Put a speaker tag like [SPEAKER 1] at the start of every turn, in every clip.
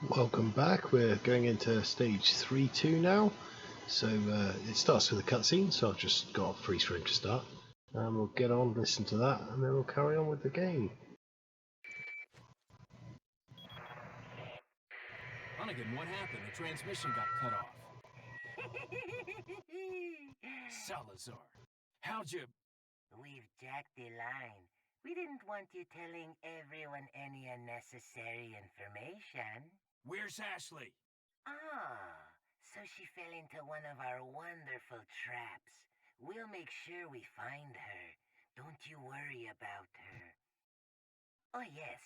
[SPEAKER 1] Welcome back. We're going into stage 3-2 now. So it starts with a cutscene, so I've just got a freeze frame to start. And we'll get on, listen to that, and then we'll carry on with the game.
[SPEAKER 2] Hunnigan, what happened? The transmission got cut off. Salazar, how'd you...
[SPEAKER 3] We've jacked the line. We didn't want you telling everyone any unnecessary information.
[SPEAKER 2] Where's Ashley?
[SPEAKER 3] Ah, so she fell into one of our wonderful traps. We'll make sure we find her. Don't you worry about her. Oh yes,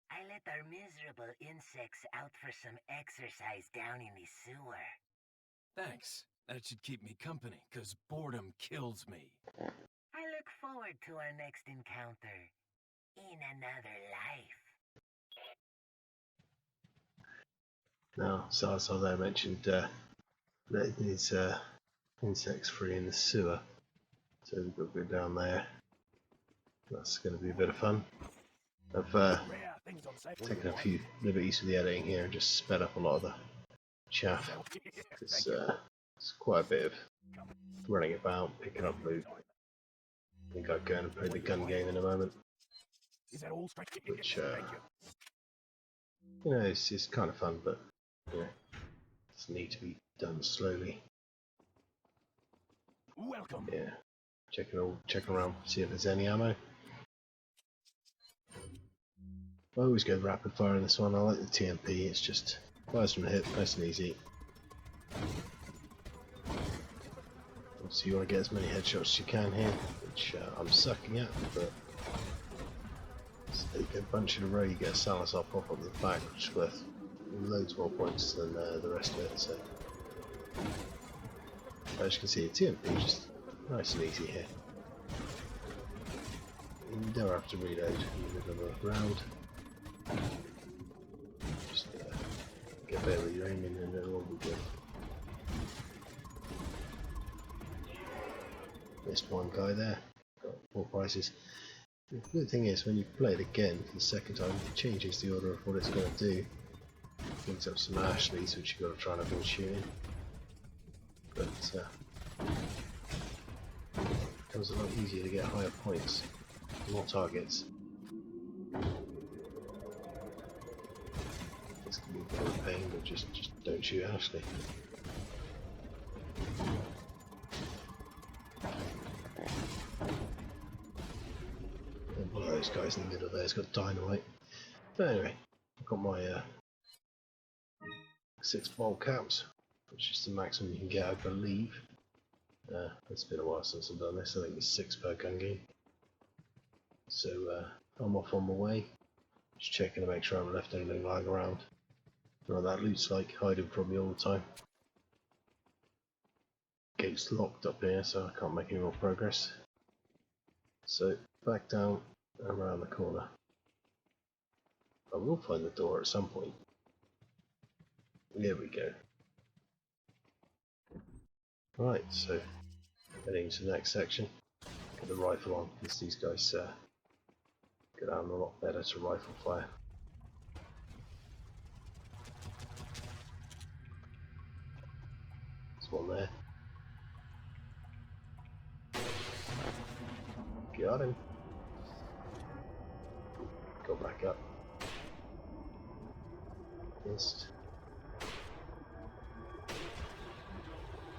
[SPEAKER 3] I let our miserable insects out for some exercise down in the sewer.
[SPEAKER 2] Thanks. That should keep me company, 'cause boredom kills me.
[SPEAKER 3] I look forward to our next encounter. In another life.
[SPEAKER 1] Now, Salazar there mentioned letting these insects free in the sewer. So we've got to go down there. That's going to be a bit of fun. I've taken a few liberties with the editing here and just sped up a lot of the chaff. It's quite a bit of running about, picking up loot. I think I'll go and play the gun game in a moment. Which, you know, it's kind of fun, but you know, it's need to be done slowly.
[SPEAKER 2] Welcome.
[SPEAKER 1] Yeah, checking around, see if there's any ammo. I always go rapid fire in this one. I like the TMP. It's just fires from the hip, nice and easy. So you want to get as many headshots as you can here, which I'm sucking at, but take a bunch in a row, you get a Salazar pop up the back, which is worth loads more points than the rest of it. So as you can see, the TMP is just nice and easy here. You don't have to reload in the middle of the round. Just get better with your aiming and it'll all be good. Missed one guy there, got 4 prizes. The good thing is, when you play it again for the second time, it changes the order of what it's going to do. It brings up some Ashleys, which you've got to try and avoid shooting. But it becomes a lot easier to get higher points, more targets. This can be a bit of a pain, but just don't shoot Ashley. One of those guys in the middle there has got dynamite. But anyway, I've got my 6 ball caps, which is the maximum you can get, I believe. It's been a while since I've done this. I think it's 6 per gun game. So I'm off on my way. Just checking to make sure I haven't left anything lying around. What that loot's like, hiding from me all the time. Gate's locked up here, so I can't make any more progress. So back down and around the corner. I will find the door at some point. There we go. Right, so heading to the next section. Get the rifle on, because these guys go down a lot better to rifle fire. There's one there. Got him. Go back up. Missed.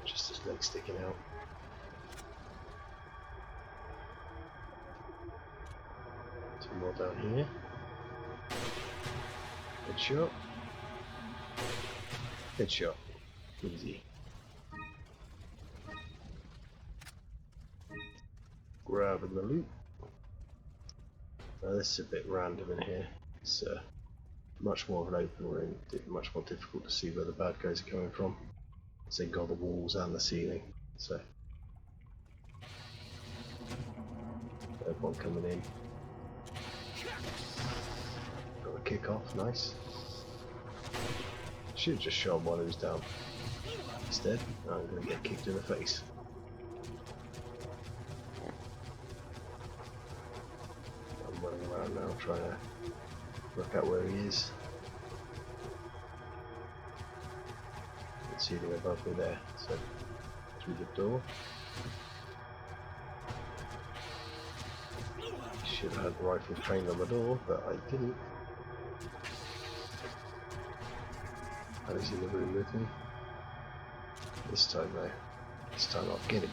[SPEAKER 1] Just his leg sticking out. Two more down here. Good shot. Good shot. Easy. Grabbing the loot. Now this is a bit random in here. It's much more of an open room, much more difficult to see where the bad guys are coming from. So you've got the walls and the ceiling. So third one coming in. Got a kick off, nice. Should have just shot while he was down. Instead, I'm going to get kicked in the face. I'm running around now trying to work out where he is. ceiling above me there. So through the door. Should have had the rifle trained on the door, but I didn't. Oh, he's in the room with me. This time though, this time I'll get him.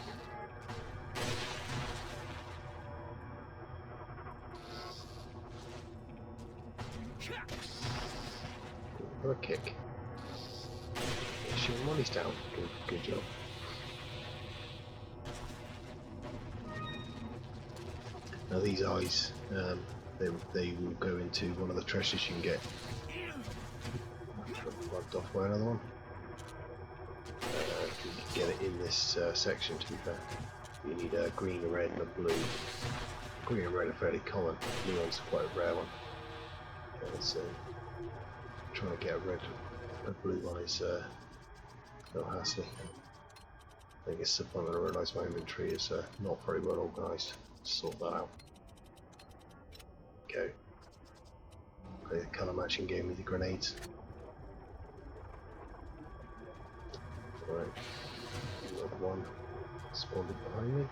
[SPEAKER 1] For a kick. Yeah, shoot him while he's down. Good job. Now these eyes, they will go into one of the treasures you can get. Rubbed off by another one. You can get it in this section, to be fair. You need a green, a red and a blue. Green and red are fairly common. Blue one's quite a rare one. So trying to get a blue one is no hassle. I think it's the point I realise my inventory is not very well organised. Sort that out. Okay. Play the colour matching game with the grenades. Right. Another one spawned behind me.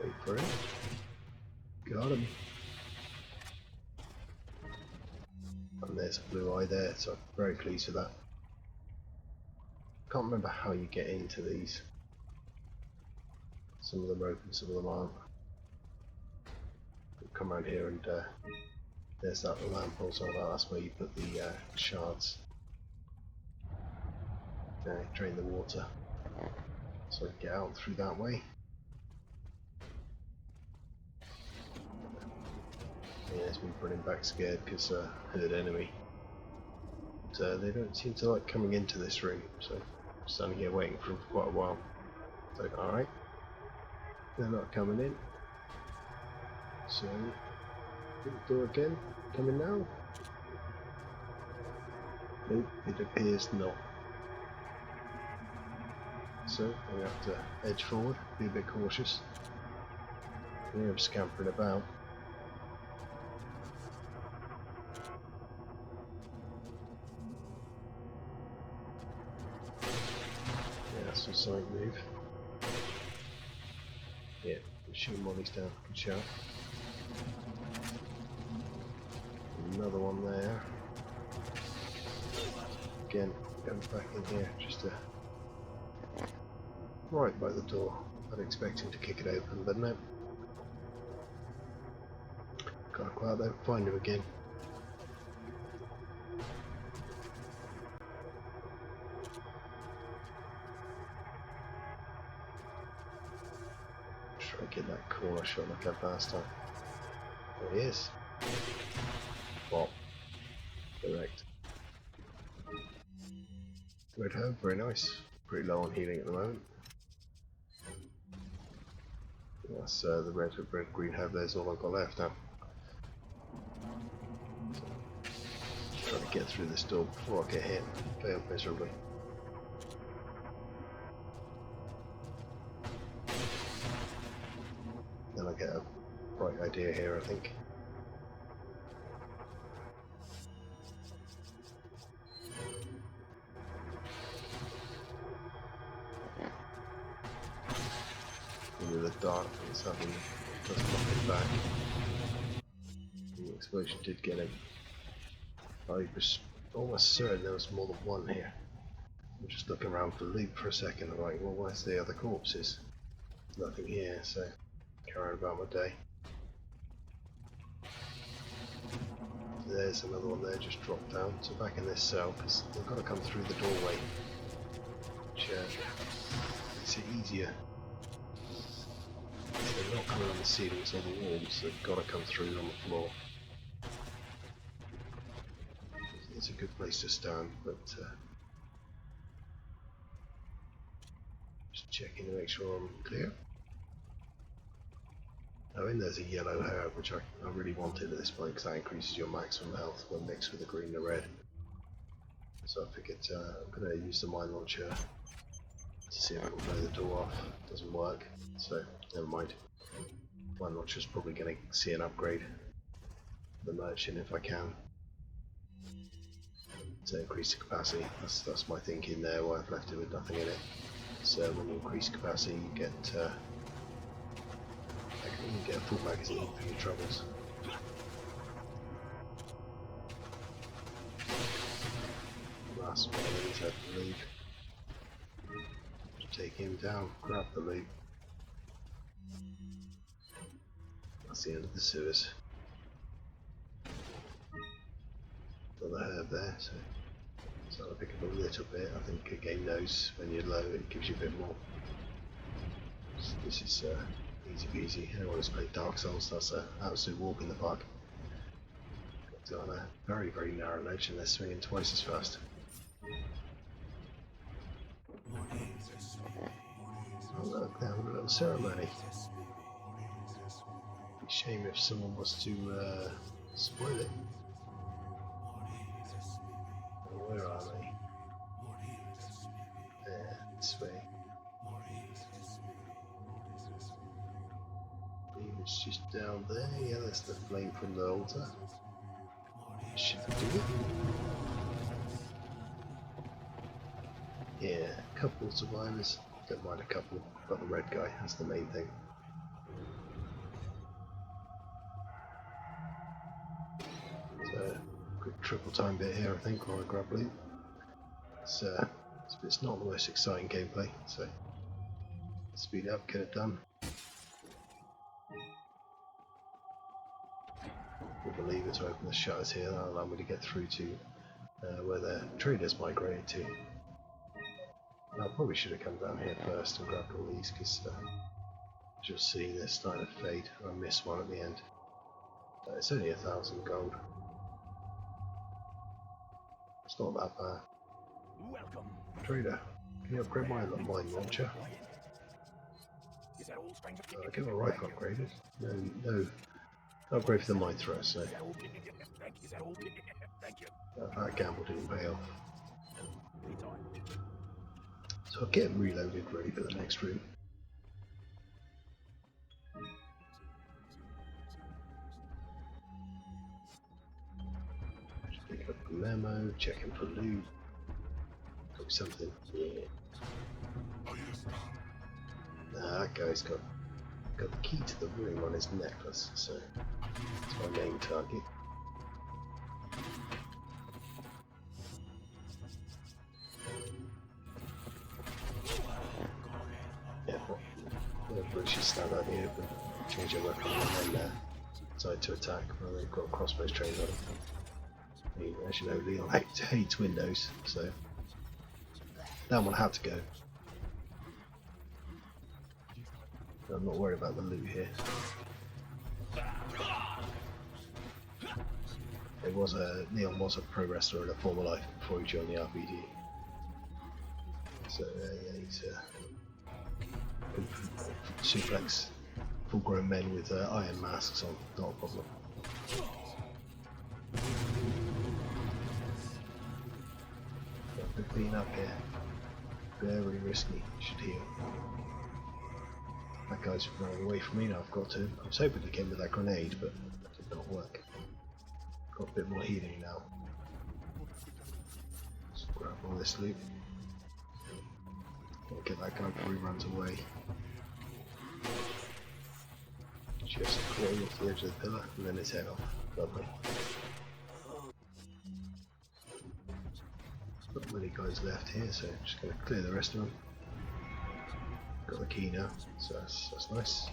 [SPEAKER 1] Wait for it. Got him. And there's a blue eye there, so I'm very pleased with that. Can't remember how you get into these. Some of them are open, some of them aren't. Come around here and there's that lamp also. That's where you put the shards. Drain the water. So I can get out through that way. Yeah, it's me running back scared because heard enemy. But they don't seem to like coming into this room, so I'm standing here waiting for them for quite a while. So alright. They're not coming in. So hit the door again. Coming now? Nope, it appears not. So we have to edge forward, be a bit cautious. Here I'm scampering about. Yeah, that's a side move. Yeah, shoot him while he's down. Good shot. Another one there. Again, going back in here just to right by the door. I'd expect him to kick it open, but no. Gotta go out there and find him again. Try to get that corner shot like that last time. There he is. Bop. Correct. Red herb, very nice. Pretty low on healing at the moment. That's the red green herb, there's all I've got left now. So, trying to get through this door before I get hit. Failed miserably. Then I get a bright idea here, I think. Into the dark and something just knocked him back. The explosion did get him. I was almost certain there was more than one here. I'm just looking around for loot for a second. I'm like, well, where's the other corpses? Nothing here, so carrying about my day. There's another one there, just dropped down. So back in this cell, because they've got to come through the doorway, which makes it easier. They're not coming on the ceilings or the walls, they've got to come through on the floor. It's a good place to stand, but just checking to make sure I'm clear. Oh, and there's a yellow herb, which I really wanted at this point because that increases your maximum health when mixed with the green and the red. So I figured I'm going to use the mine launcher to see if I can blow the door off. It doesn't work, so never mind. Mine launcher's probably going to see an upgrade for the merchant if I can. to increase the capacity. That's my thinking there, why I've left it with nothing in it. So when you increase capacity, you get a full magazine for your troubles. Last one of these, I believe. Take him down, grab the loot. That's the end of the sewers. Got the herb there, so I'll pick up a little bit. I think a game knows when you're low, it gives you a bit more. So this is easy peasy. Anyone who's played Dark Souls, that's an absolute walk in the park. Got on a very, very narrow ledge and they're swinging twice as fast. Oh look, they have a little ceremony. It'd be a shame if someone was to spoil it. Oh, where are they? There, this way. I believe it's just down there. Yeah, that's the flame from the altar. Should do it. Yeah, a couple of survivors. Don't mind a couple. Got the red guy, that's the main thing. So, quick triple time bit here, I think, while I grab loot. It's not the most exciting gameplay, so speed up, get it done. With the lever to open the shutters here, that'll allow me to get through to where the traders migrated to. I probably should have come down here first and grabbed all these because as you'll see they're starting to fade. I missed one at the end. It's only 1,000 gold. It's not that bad.
[SPEAKER 2] Welcome.
[SPEAKER 1] Trader, can you upgrade my mine launcher?
[SPEAKER 2] Is that all, stranger?
[SPEAKER 1] Get my rifle upgraded. No upgrade for the mine thrower, so
[SPEAKER 2] Is that all? Thank you.
[SPEAKER 1] that gamble didn't pay off.
[SPEAKER 2] Anytime.
[SPEAKER 1] So I'll get reloaded ready for the next room. Just pick up the memo, checking for loot. Got me something. Yeah. Nah, that guy's got the key to the room on his necklace, so that's my main target. Yeah, but she stand out in the open, change her weapon, and then decide to attack. Well, they've got crossbows trained on them. I mean, as you know, Leon hates windows, so that one had to go. I'm not worried about the loot here. Leon was a pro wrestler in a former life before he joined the RPG. So yeah, he's can suplex full-grown men with iron masks on, not a problem. Good clean up here. Very risky. Should heal. That guy's running away from me now. I've got to. I was hoping to get him with that grenade, but that did not work. Got a bit more healing now. Let's grab all this loot. I'll get that guy before he runs away. Just claw off the edge of the pillar and then his head off. Lovely. Not many guys left here, so I'm just going to clear the rest of them. Got the key now, so that's nice.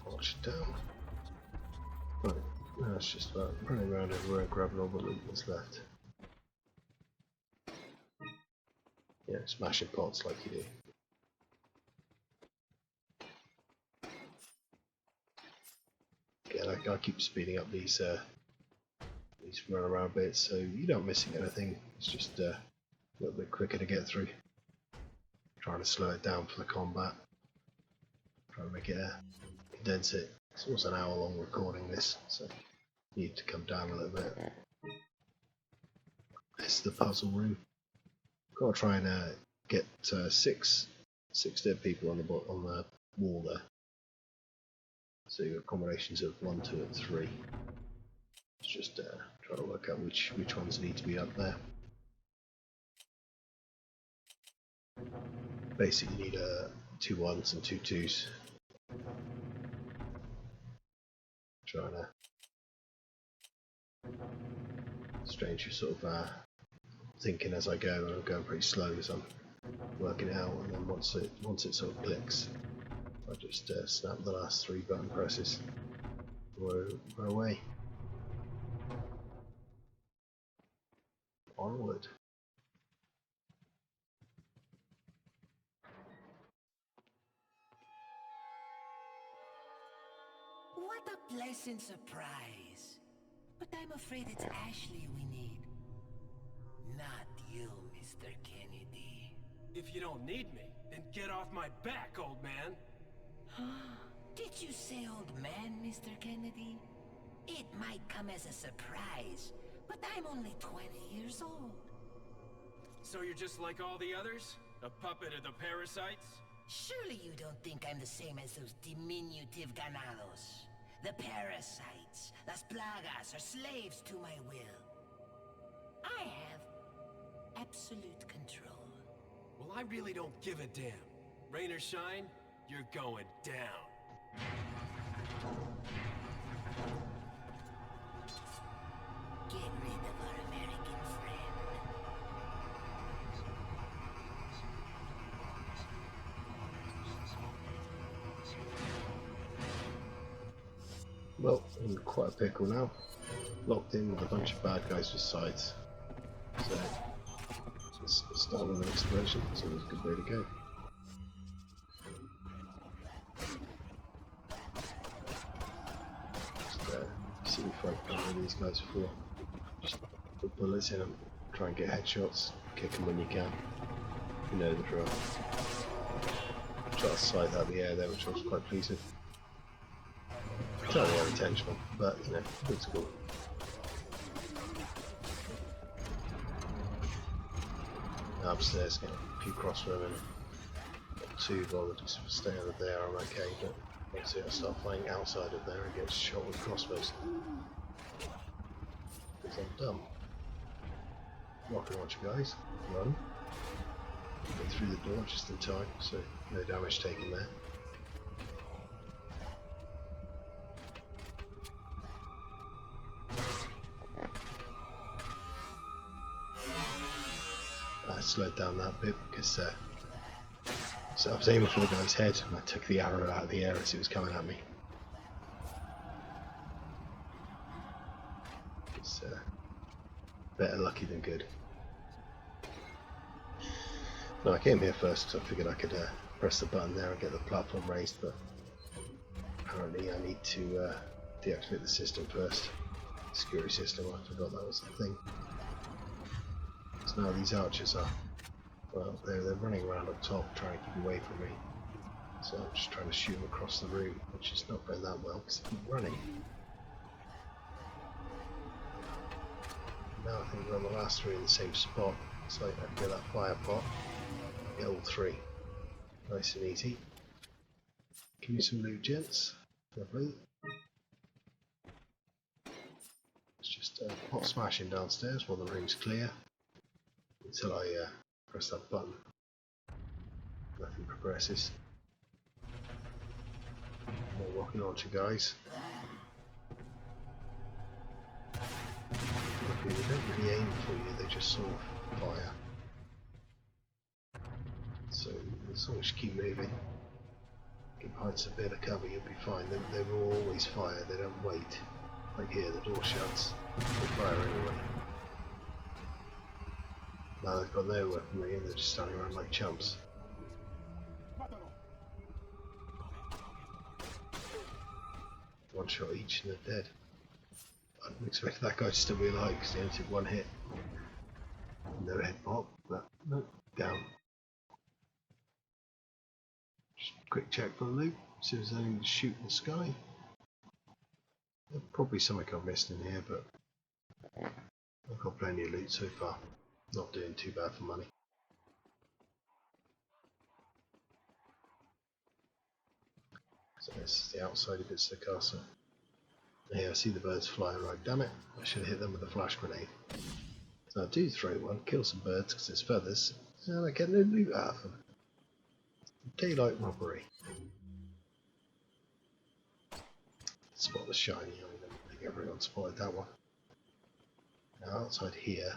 [SPEAKER 1] Watch it down. Right, now it's just about running around everywhere and grabbing all the loot that's left. Yeah, smashing pots like you do. Again, I keep speeding up these run around bits, so you don't missing anything. It's just a little bit quicker to get through. Trying to slow it down for the combat. Trying to make it condense it. It's almost an hour long recording this, so you need to come down a little bit. This is the puzzle room. Got to try and get six dead people on the wall there. So you've got combinations of 1, 2 and 3. It's just trying to work out which ones need to be up there. Basically you need 2 1s and 2 2s. Trying to strange you sort of thinking as I go, and I'm going pretty slow as I'm working it out, and then once it sort of clicks, I just snap the last 3 button presses. We're away. Onward.
[SPEAKER 3] What a pleasant surprise. But I'm afraid it's Ashley we need. Not you, Mr. Kennedy.
[SPEAKER 2] If you don't need me, then get off my back, old man.
[SPEAKER 3] Did you say old man, Mr. Kennedy? It might come as a surprise, but I'm only 20 years old.
[SPEAKER 2] So you're just like all the others? A puppet of the parasites?
[SPEAKER 3] Surely you don't think I'm the same as those diminutive ganados. The parasites, las plagas, are slaves to my will. I have absolute control.
[SPEAKER 2] Well, I really don't give a damn. Rain or shine, you're going down.
[SPEAKER 3] Get rid of our American friend.
[SPEAKER 1] Well, I'm in quite a pickle now. Locked in with a bunch of bad guys with sides. So let's start with an explosion. It's always a good way to go. Just see if I can with these guys before. Just put bullets in them. Try and get headshots. Kick them when you can. You know the drill. Try to slide out the air there, which was quite pleasing. Totally unintentional, but you know, it's cool. Now upstairs, getting a few crossbow and not too bothered, just stay over there, I'm okay, but obviously I start flying outside of there and get shot with crossbows. Because I'm dumb. Rocket launcher guys, run. Get through the door just in time, so no damage taken there. I slowed down that bit because so I was aiming for the guy's head and I took the arrow out of the air as it was coming at me. It's better lucky than good. No, I came here first because I figured I could press the button there and get the platform raised, but apparently I need to deactivate the system first. Security system, I forgot that was the thing. So now these archers are, well, they're running around up top trying to keep away from me. So I'm just trying to shoot them across the room, which is not going that well because they keep running. Now I think we're on the last 3 in the same spot. So I can get that fire pot, get all 3. Nice and easy. Give me some loot, gents. Lovely. It's just pot smashing downstairs while the room's clear. Until I press that button. Nothing progresses. More rocket launcher guys. Okay, they don't really aim for you, they just sort of fire. So as long as you keep moving, keep heights a bit of cover, you'll be fine. They will always fire, they don't wait. Like here, the door shuts, they fire anyway. Now they've got no weaponry and they're just standing around like chumps. One shot each and they're dead. I didn't expect that guy to still be alive because he only took 1 hit. No head pop, but no, down. Just quick check for the loot, see if there's anything to shoot in the sky. There's probably something I've missed in here, but I've got plenty of loot so far. Not doing too bad for money. So this is the outside bits of the castle. Here I see the birds flying right, damn it, I should hit them with a flash grenade. So I do throw one, kill some birds because it's feathers, and I get no loot out of them. Daylight robbery. Spot the shiny, I think everyone spotted that one. Now outside here,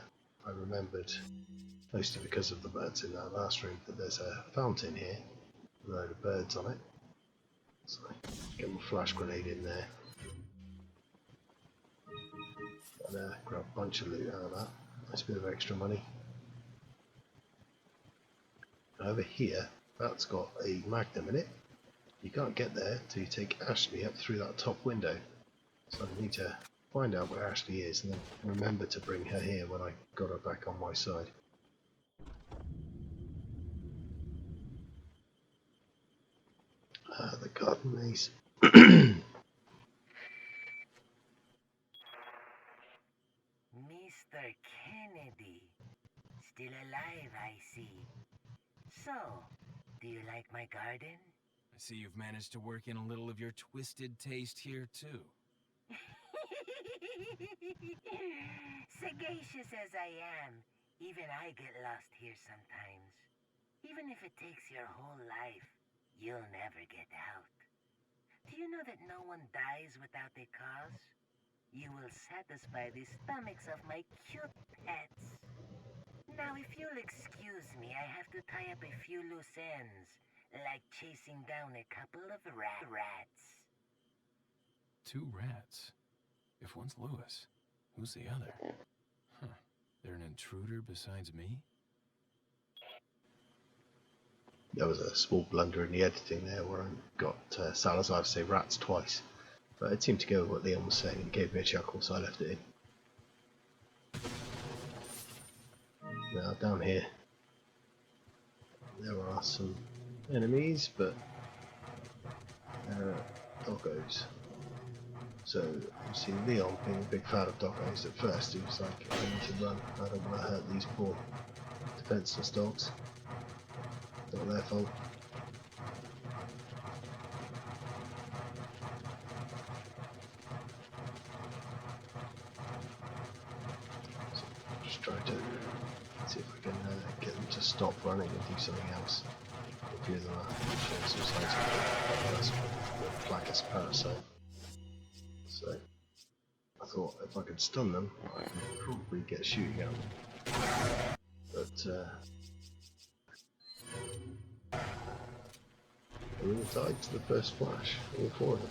[SPEAKER 1] I remembered, mostly because of the birds in that last room, that there's a fountain here, with a load of birds on it. So I get my flash grenade in there. And grab a bunch of loot out of that. Nice bit of extra money. Over here, that's got a magnum in it. You can't get there till you take Ashley up through that top window. So I need to find out where Ashley is and then remember to bring her here when I got her back on my side. The garden maze.
[SPEAKER 3] Mr. Kennedy. Still alive, I see. So, do you like my garden?
[SPEAKER 2] I see you've managed to work in a little of your twisted taste here, too.
[SPEAKER 3] Sagacious as I am, even I get lost here sometimes. Even if it takes your whole life, you'll never get out. Do you know that no one dies without a cause? You will satisfy the stomachs of my cute pets. Now, if you'll excuse me, I have to tie up a few loose ends, like chasing down a couple of rats.
[SPEAKER 2] 2 rats? If one's Lewis, who's the other? Huh. They're an intruder besides me?
[SPEAKER 1] There was a small blunder in the editing there where I got Salazar to say rats twice. But it seemed to go with what Leon was saying and it gave me a chuckle, so I left it in. Now down here, there are some enemies, but doggos. So you see Leon being a big fan of doggos at first. He was like, I need to run, I don't want to hurt these poor defenseless dogs. Not their fault. So just try to see if we can get them to stop running and do something else. A few of them are showing some signs of Placus parasite. So I thought if I could stun them, I could probably get shooting at them. But they all died to the first flash, all 4 of them.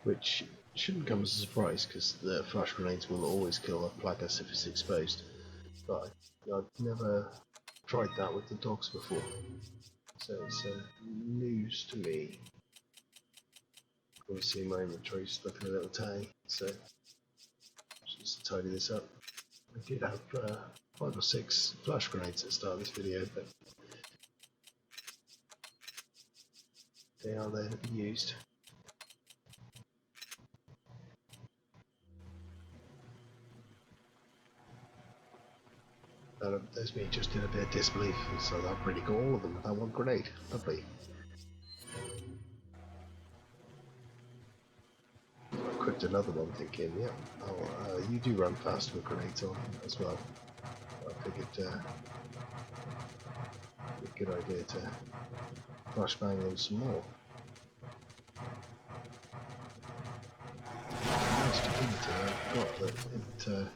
[SPEAKER 1] Which shouldn't come as a surprise because the flash grenades will always kill a Plagas if it's exposed. But I've never tried that with the dogs before. So it's news to me. Obviously my inventory is stuck in a little tag, so just to tidy this up. I did have 5 or 6 flash grenades at the start of this video, but they are there to be used. There's me just in a bit of disbelief, so I've really got all of them with that one grenade. Lovely. I equipped another one thinking, yeah, you do run fast with grenades on as well. I figured it'd be a good idea to flashbang them some more. Nice stupidity I've got that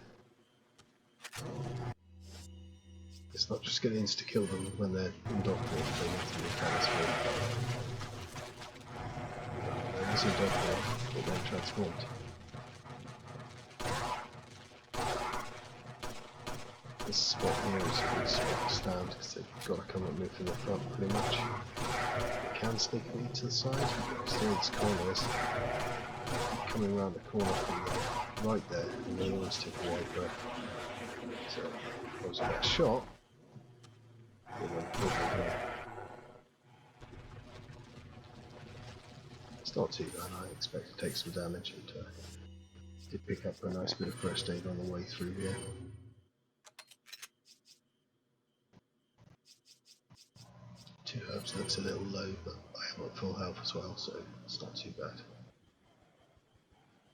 [SPEAKER 1] it's not just going to insta-kill them when they're in dog form, they need to be transformed. When it's in dog form, they're then transformed. This spot here is a good spot to stand because they've got to come at me from the front pretty much. They can sneak me to the side, stay in these corners, coming around the corner from the right there, and they always take a wide breath. So if I was to get shot, it's not too bad. I expect to take some damage and did pick up a nice bit of first aid on the way through here. To Perhaps looks a little low, but I am at full health as well, so it's not too bad.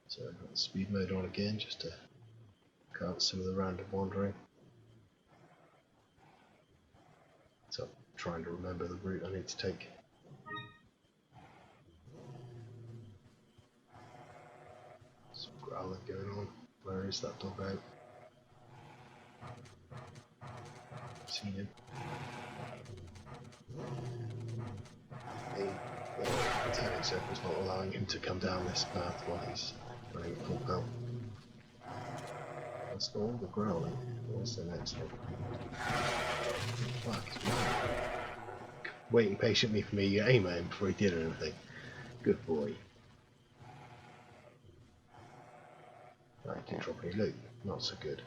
[SPEAKER 1] So I've got the speed mode on again, just to cut out some of the random wandering. So I'm trying to remember the route I need to take. Some growling going on. Where is that dog out? Seen him. The turning circle's not allowing him to come down this path while he's running full pelt. That's all the growling. What's the next one? Fuck, it's waiting patiently for me to aim at him before he did anything. Good boy. Right, didn't drop any loot. Not so good.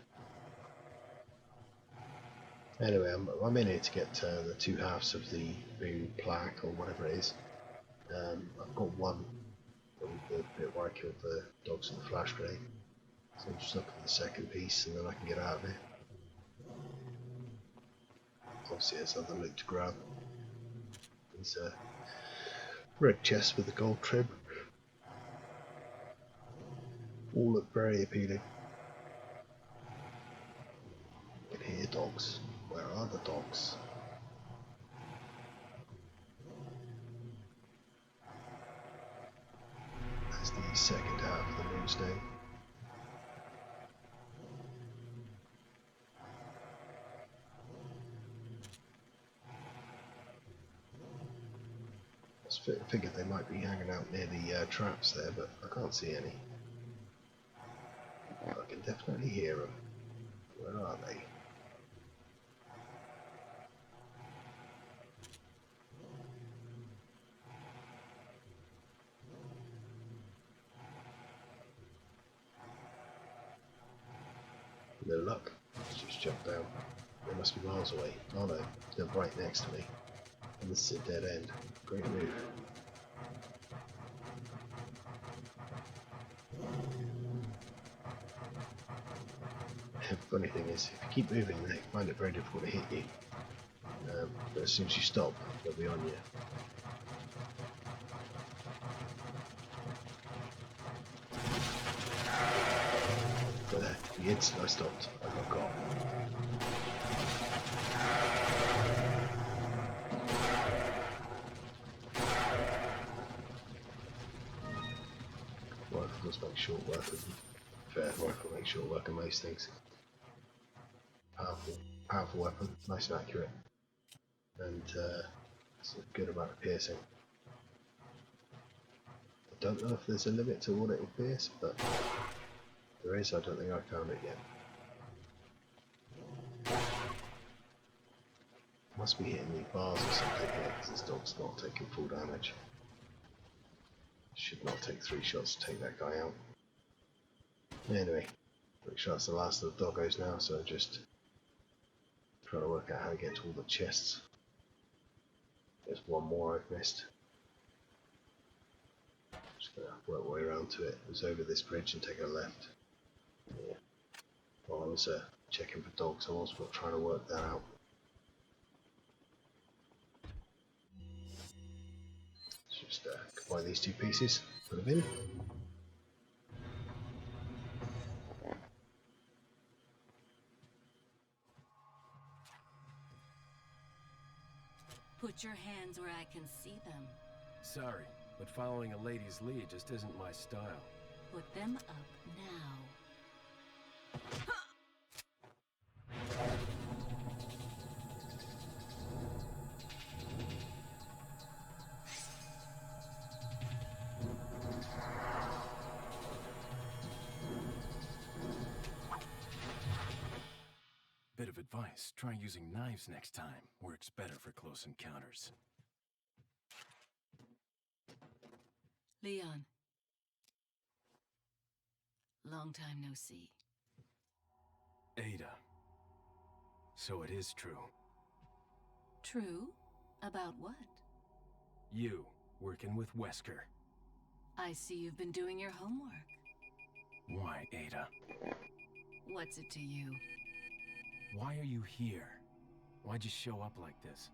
[SPEAKER 1] Anyway, I'm in here to get the 2 halves of the new plaque or whatever it is. I've got one from the bit where I killed the dogs with the flash grenade. So I'm just looking for the second piece and then I can get out of here. Obviously there's other loot to grab. There's a red chest with a gold trim. All look very appealing. I can hear dogs. Where are the dogs? That's the second half of the moonstone. I figured they might be hanging out near the traps there, but I can't see any. I can definitely hear them. Where are they? No luck. Let's just jump down. They must be miles away. Oh no, they're right next to me. And this is a dead end. Great move. Funny thing is, if you keep moving, they find it very difficult to hit you. But as soon as you stop, they'll be on you. But the instant I stopped, I got caught. Rifle does make short work of them. Fair rifle makes short work of most things. Powerful weapon, nice and accurate, and it's a good amount of piercing. I don't know if there's a limit to what it will pierce, but there is. I don't think I found it yet. Must be hitting the bars or something here, because this dog's not taking full damage. Should not take 3 shots to take that guy out. Anyway, pretty sure that's the last of the doggos now, so just trying to work out how to get to all the chests. There's one more I've missed. Just gonna work my way around to it. It was over this bridge and take a left. Yeah. While I was checking for dogs, I was trying to work that out. Let's just combine these 2 pieces, put them in.
[SPEAKER 4] Put your hands where I can see them.
[SPEAKER 2] Sorry, but following a lady's lead just isn't my style.
[SPEAKER 4] Put them up now.
[SPEAKER 2] Bit of advice, try using knives next time. Works better for close encounters.
[SPEAKER 4] Leon. Long time no see.
[SPEAKER 2] Ada. So it is true.
[SPEAKER 4] True? About what?
[SPEAKER 2] You, working with Wesker.
[SPEAKER 4] I see you've been doing your homework.
[SPEAKER 2] Why, Ada?
[SPEAKER 4] What's it to you?
[SPEAKER 2] Why are you here? Why'd you show up like this?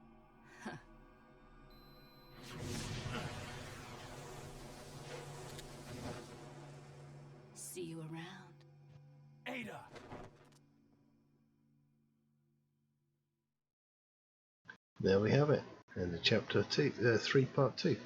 [SPEAKER 4] around.
[SPEAKER 2] Ada!
[SPEAKER 1] There we have it. And the chapter 3, part 2.